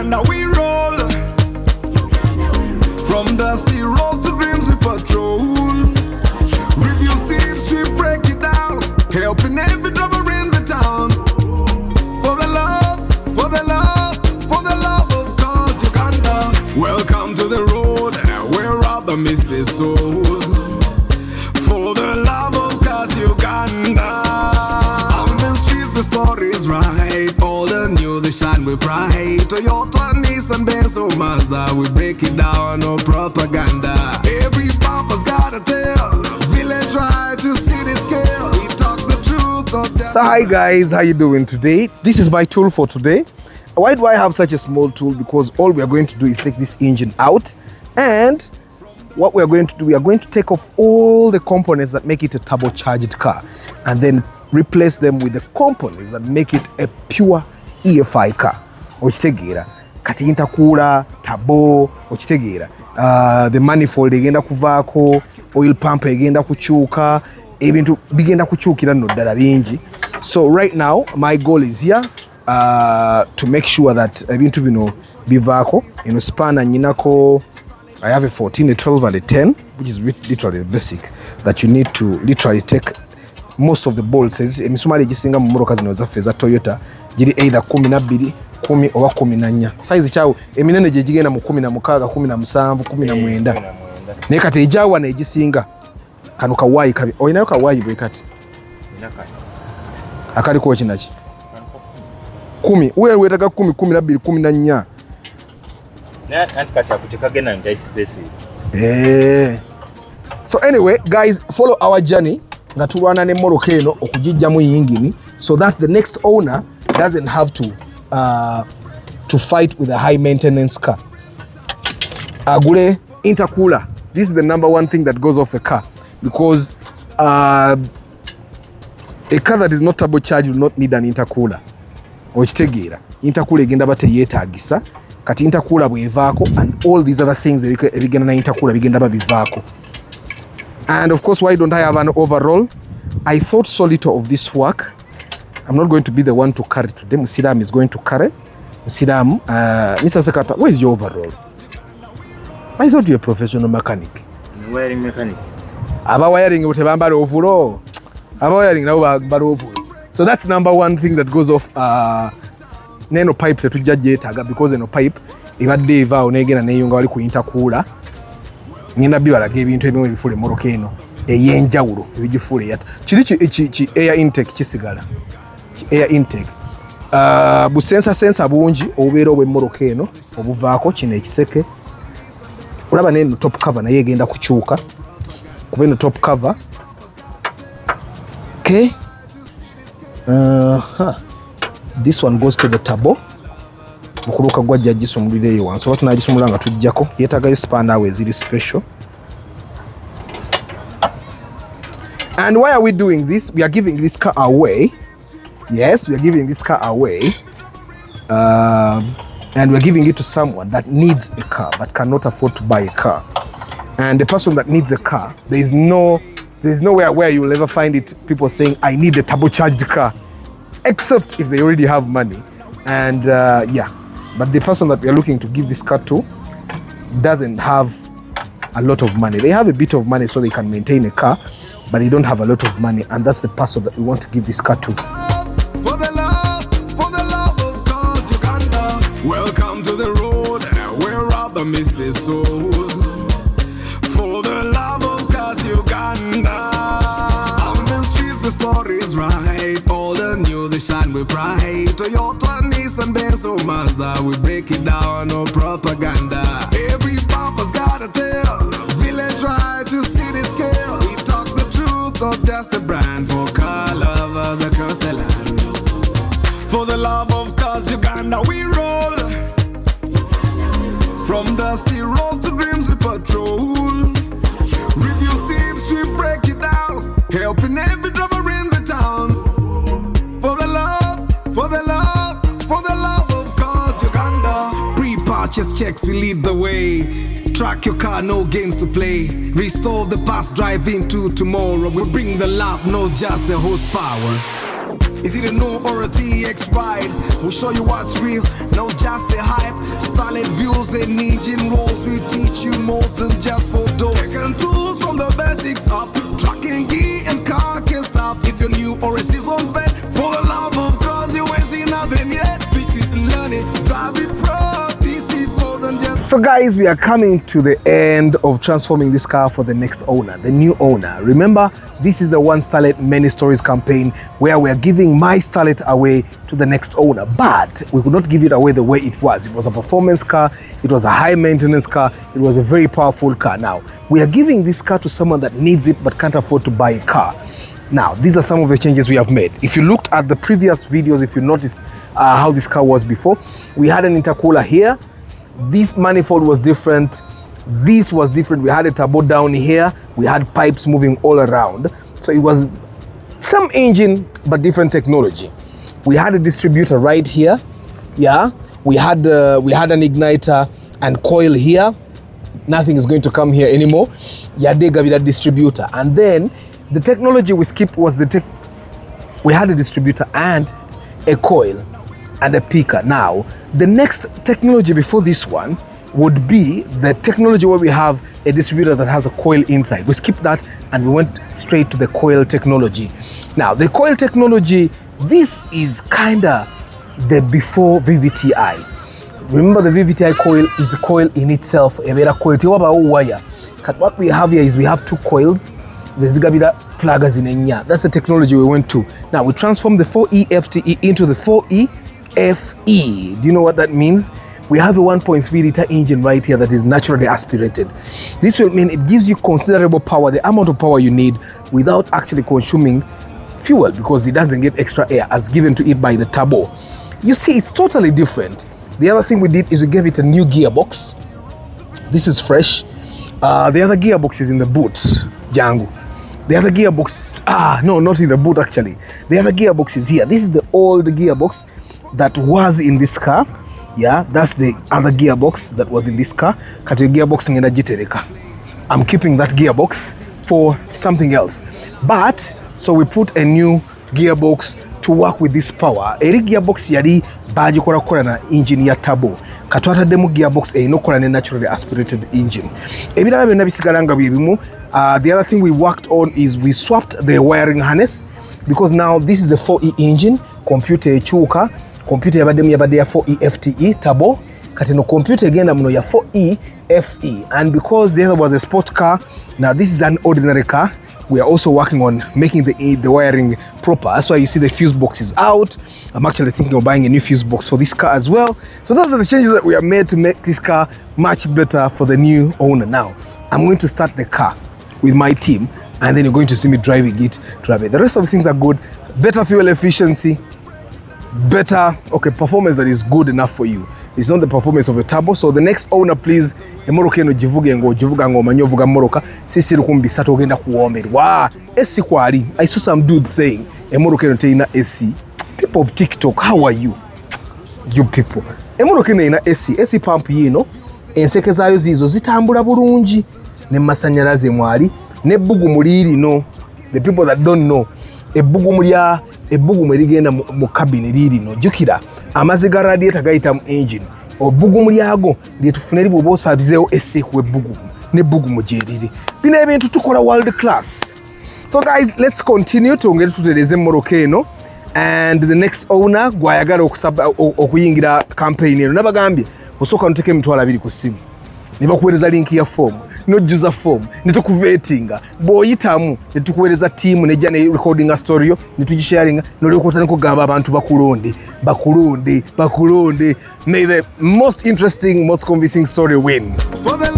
Uganda we roll. From dusty roads to dreams we patrol. Reviews teams we break it down, helping every driver in the town. For the love, for the love, for the love of cause Uganda. Welcome to the road where rubber meets the soul. For the love of cause Uganda. On the streets the story is right. All the new they shine with pride. Toyota, Nissan, Benz or Mazda, we break it down, no propaganda. Every papa's got a tale. Village right to city scale. We talk the truth, not just. So hi guys, how you doing today? This is my tool for today. Why do I have such a small tool? Because all we are going to do is take this engine out, and what we are going to do, we are going to take off all the components that make it a turbocharged car and then replace them with the components that make it a pure EFI car. Okitegeera kati intercooler, turbo, okitegeera the manifold egenda kuvaako, oil pump egenda kukyuka, ebintu bigenda kukyukira nno ddala bingi. So right now my goal is here to make sure that ebintu bino bivaako. Eno spanner nyinako, I have a 14, a 12 and a 10, which is literally the basic that you need to literally take most of the bolts. Emisumali egisinga mu motoka zino zaffe za Toyota giri either 12, 10 oba 14. Size kyawo eminene gye gigenda mu 16, 17, 19. Naye kati ejaawa n'egisinga kano kawaayi kabi. Oyinayo kawaayi bwe kati? Akaliko kinaki? 10. Weetaaga 10, 12, 14. So anyway guys, follow our journey nga tulwana ne moroka eno okugijjamu yingini so that the next owner doesn't have to fight with a high maintenance car. Agule intercooler. This is the number one thing that goes off a car, because a car that is not turbocharged will not need an intercooler. Okitegeera intercooler egenda bate yeetagisa kati intercooler bwevaako, and all these other things ebigenda na intercooler bigenda babivaako. And of course, why don't I have an overhaul? I thought so little of this work. I'm not going to be the one to carry today. Musiram is going to carry. Musiram, Mr. Sekata, where is your overhaul? I thought you're a professional mechanic. Wiring mechanic. Aba wiring utebambara overhaul. Aba wiring na ubambara overhaul. So that's number one thing that goes off. Neno pipe tetujja taga, because eno pipe ibadde eva onegena neyunga wali ku intercooler. Ngenda bibalaga ebintu ebimu ebifule moroka eno eyenjawulo ebigifule yata kiri air intake kisigala air intake busensa bungi obubeera obw'emmoroka eno obuvaako kino ekiseke. Olaba n'eno top cover naye egenda kukyuka kuba eno top cover. Okay. This one goes to the turbo. Mukuluka gwajja gisumulira eyo wansi. Watu nagisumulanga tujjako. Yeetagayo spanner we ziri special. And why are we doing this? We are giving this car away. Yes, we are giving this car away. And we're giving it to someone that needs a car but cannot afford to buy a car. And the person that needs a car, there's nowhere where you will ever find it people saying, I need a turbocharged car, except if they already have money. And yeah, but the person that we are looking to give this car to doesn't have a lot of money. They have a bit of money so they can maintain a car, but they don't have a lot of money, and that's the person that we want to give this car to. For the love of cause Uganda. Welcome to the road where rubber meets the soul. For the love of cause Uganda. On the streets the story is right. All the new they shine with pride. Toyota, Nissan, Benz or Mazda, we break it down, no propaganda. Every papa's got a tale. Village right to city scale. We talk the truth, not just a brand. For car lovers across the land. For the love of cause Uganda we roll. From dusty roads to dreams we patrol. Reviews teams we break it down, helping every driver in the town. For the love, for the love, for the love of cause Uganda. Pre-purchase checks we lead the way. Track your car, no games to play. Restore the past, drive into tomorrow. We bring the love, not just the horsepower. Is it a new or a TX ride? We'll show you what's real, not just a hype. Starlet builds and engine rolls. We teach you more than just for those. Taking tools from the basics up, tracking gear and car care stuff. If you're new or a seasoned vet, for the love of cars, you ain't seen nothing yet. Fix it and learn it, drive it pro. This is more than just. So guys, we are coming to the end of transforming this car for the next owner, the new owner. Remember, this is the One Starlet Many Stories campaign where we are giving my Starlet away to the next owner. But we could not give it away the way it was. It was a performance car, it was a high maintenance car, it was a very powerful car. Now, we are giving this car to someone that needs it but can't afford to buy a car. Now, these are some of the changes we have made. If you looked at the previous videos, if you noticed how this car was before, we had an intercooler here. This manifold was different. This was different. We had a turbo down here. We had pipes moving all around. So it was some engine, but different technology. We had a distributor right here. Yeah. We had an igniter and coil here. Nothing is going to come here anymore. Yadega with a distributor. And then the technology we skipped was we had a distributor and a coil and a picker. Now, the next technology before this one would be the technology where we have a distributor that has a coil inside. We skipped that and we went straight to the coil technology. Now, the coil technology, this is kinda the before VVTI. Remember, the VVTI coil is a coil in itself. What we have here is we have two coils. That's the technology we went to. Now, we transformed the 4E FTE into the 4E FE. Do you know what that means? We have a 1.3 liter engine right here that is naturally aspirated. This will mean it gives you considerable power, the amount of power you need without actually consuming fuel because it doesn't get extra air as given to it by the turbo. You see, it's totally different. The other thing we did is we gave it a new gearbox. This is fresh. The other gearbox is in the boot, Django. The other gearbox, no, not in the boot actually. The other gearbox is here. This is the old gearbox that was in this car. Yeah, that's the other gearbox that was in this car. I'm keeping that gearbox for something else. But, so we put a new gearbox to work with this power. Eri gearbox yari bagikola na engine ya turbo. Katwata demo gearbox enokola ne naturally aspirated engine. Ebirala byonna bisigalanga byebimu. The other thing we worked on is we swapped the wiring harness because now this is a 4E engine, computer echuka, computer yabademu yabade ya 4E FTE turbo, kati no computer agenda muno ya 4E FE. And because the other was a sport car, now this is an ordinary car. We are also working on making the wiring proper. That's why you see the fuse box is out. I'm actually thinking of buying a new fuse box for this car as well. So those are the changes that we have made to make this car much better for the new owner. Now, I'm going to start the car with my team and then you're going to see me driving it. The rest of the things are good. Better fuel efficiency, better performance that is good enough for you. It's not the performance of a turbo. So the next owner, please, emoroka eno jivuge ngo manyovuga moroka sisi rukumbi sato ogenda kuwombera wa esi kwali. I saw some dude saying emoroka eno teina AC. People of TikTok, how are you people? Emoroka eno ina AC pump yino enseke zayo zizo zitambula bulungi ne masanyalaze mwali ne bugu muliri no. The people that don't know, ebbugumu erigenda mu cabin lirino jukira amaziga radiator gayita mu engine obbugumu lyago lyetufuna eri bwoba osabizeewo esse ku ebbugumu n'ebbugumu gyeriri. Bino ebintu tukola world class. So guys, let's continue twongere tutereze emmoroka eno and the next owner gwayagala okuyingira campaign eno nabagambye osooka nuteke emitwalo 2 ku ssimu ne bakuweereza link ya form n'ojjuza form ne tukuvetinga bw'oyitamu ne tukuweereza team nejja ne recording a story ne tugisharinga n'olyokoota ne kugamba abantu bakulonde. May the most interesting, most convincing story win. For the